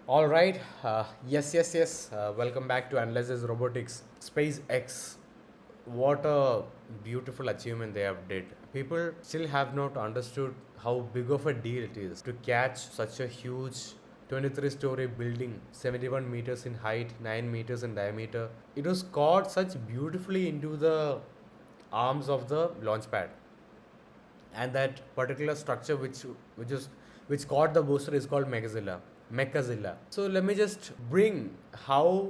All right. Yes. Welcome back to Analysis Robotics. SpaceX. What a beautiful achievement they have did. People still have not understood how big of a deal it is to catch such a huge 23-story building, 71 meters in height, 9 meters in diameter. It was caught such beautifully into the arms of the launch pad, and that particular structure which caught the booster is called Mechazilla. So let me just bring how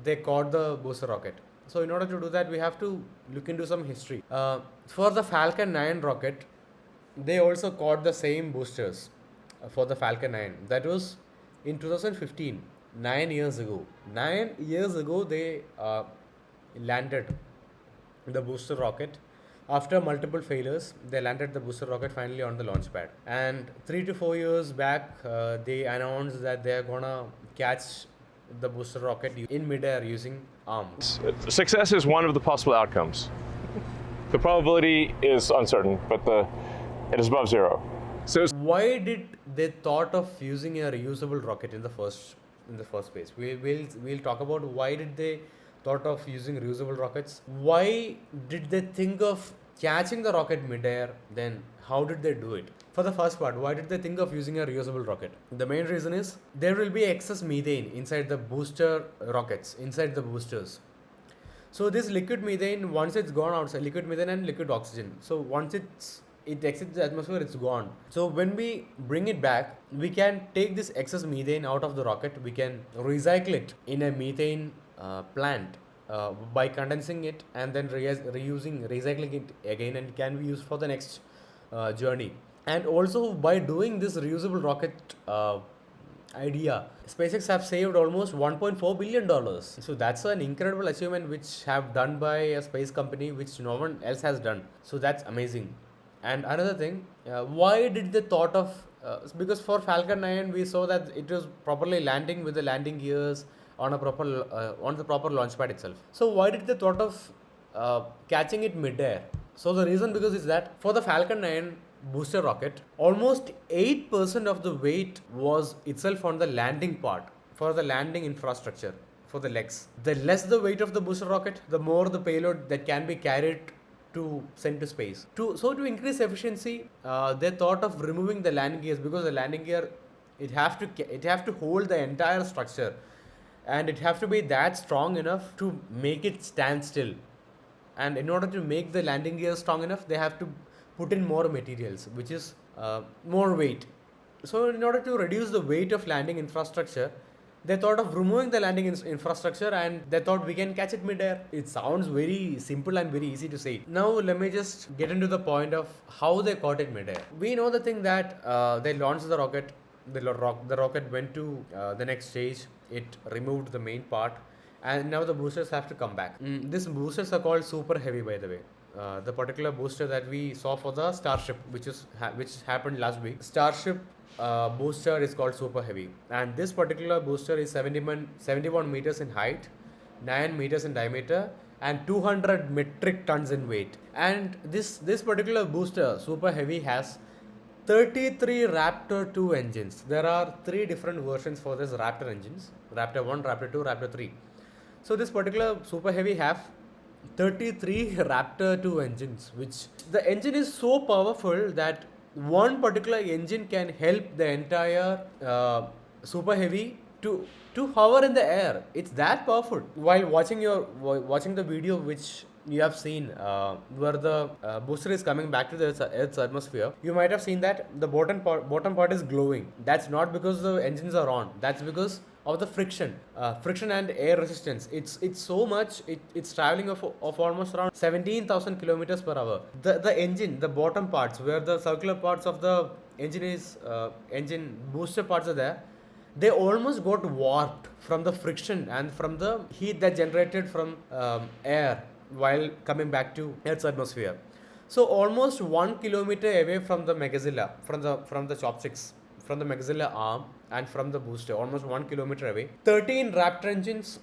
they caught the booster rocket. So in order to do that, we have to look into some history. For the Falcon 9 rocket, they also caught the same boosters for the Falcon 9. That was in 2015, 9 years ago. 9 years ago, they landed the booster rocket. After multiple failures, they landed the booster rocket finally on the launch pad. And 3 to 4 years back, they announced that they are gonna catch the booster rocket in midair using arms. Success is one of the possible outcomes. The probability is uncertain, but it is above zero. So Why did they thought of using a reusable rocket in the first place? We'll talk about why did they thought of using reusable rockets. Why did they think of catching the rocket midair? Then how did they do it? For the first part, why did they think of using a reusable rocket? The main reason is there will be excess methane inside the booster rockets, inside the boosters. So this liquid methane, once it's gone outside, liquid methane and liquid oxygen. So once it exits the atmosphere, it's gone. So when we bring it back, we can take this excess methane out of the rocket. We can recycle it in a methane plant by condensing it and then recycling it again, and it can be used for the next journey. And also by doing this reusable rocket idea, SpaceX have saved almost $1.4 billion. So that's an incredible achievement which have done by a space company which no one else has done. So that's amazing. And another thing, why did they thought of? Because for Falcon 9 we saw that it was properly landing with the landing gears on the proper launch pad itself. So why did they thought of catching it midair? So the reason because is that for the Falcon 9 booster rocket, almost 8% of the weight was itself on the landing part, for the landing infrastructure, for the legs. The less the weight of the booster rocket, the more the payload that can be carried to send to space. To increase efficiency, they thought of removing the landing gears, because the landing gear it have to hold the entire structure, and it have to be that strong enough to make it stand still. And in order to make the landing gear strong enough, they have to put in more materials, which is more weight. So in order to reduce the weight of landing infrastructure, they thought of removing the landing infrastructure, and they thought we can catch it midair. It sounds very simple and very easy to say. Now let me just get into the point of how they caught it midair. We know the thing that they launched the rocket. The rocket went to the next stage. It removed the main part, and now the boosters have to come back. These boosters are called super heavy, by the way. The particular booster that we saw for the Starship, which happened last week, Starship booster is called super heavy, and this particular booster is 71 meters in height, 9 meters in diameter, and 200 metric tons in weight. And this particular booster super heavy has 33 Raptor 2 engines. There are 3 different versions for this Raptor engines: Raptor 1, Raptor 2, Raptor 3. So this particular super heavy have 33 Raptor 2 engines, which the engine is so powerful that one particular engine can help the entire super heavy to hover in the air. It's that powerful. While watching the video which you have seen, where the booster is coming back to the Earth's atmosphere, you might have seen that the bottom part is glowing. That's not because the engines are on. That's because of the friction and air resistance. It's so much. It's traveling of almost around 17,000 kilometers per hour. The engine, the bottom parts, where the circular parts of the engine booster parts are there, they almost got warped from the friction and from the heat that generated from air while coming back to Earth's atmosphere. So almost 1 kilometer away from the Megazilla, from the chopsticks, from the Megazilla arm and from the booster, almost 1 kilometer away, 13 Raptor engines,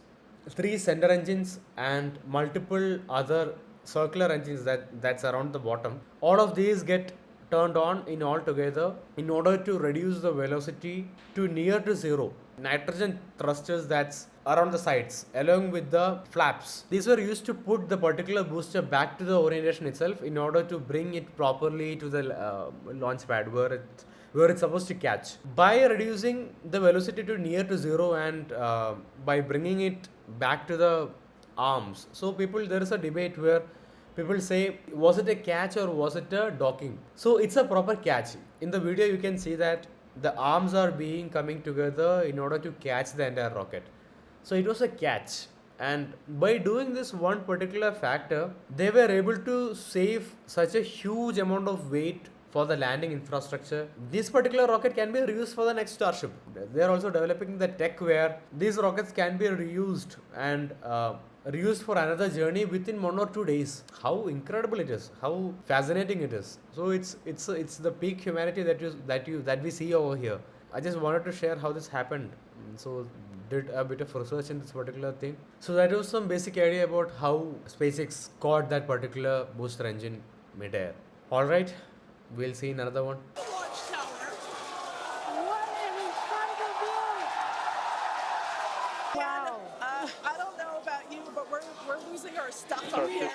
3 Sender engines, and multiple other circular engines that surround the bottom. All of these get turned on in all together in order to reduce the velocity to near to zero. Nitrogen thrusters that's around the sides along with the flaps. These were used to put the particular booster back to the orientation itself in order to bring it properly to the launch pad where it's supposed to catch. By reducing the velocity to near to zero and by bringing it back to the arms, so there is a debate where people say, was it a catch or was it a docking? So it's a proper catch. In the video you can see that the arms are being coming together in order to catch the entire rocket. So it was a catch, and by doing this one particular factor, they were able to save such a huge amount of weight for the landing infrastructure. This particular rocket can be reused for the next Starship. They are also developing the tech where these rockets can be reused and reused for another journey within 1 or 2 days. How incredible it is! How fascinating it is! So it's the peak humanity that we see over here. I just wanted to share how this happened. So did a bit of research in this particular thing. So that was some basic idea about how SpaceX caught that particular booster engine midair. All right, we'll see in another one. Launch tower. What an incredible view! Wow. I don't know about you, but we're losing our stuff up here.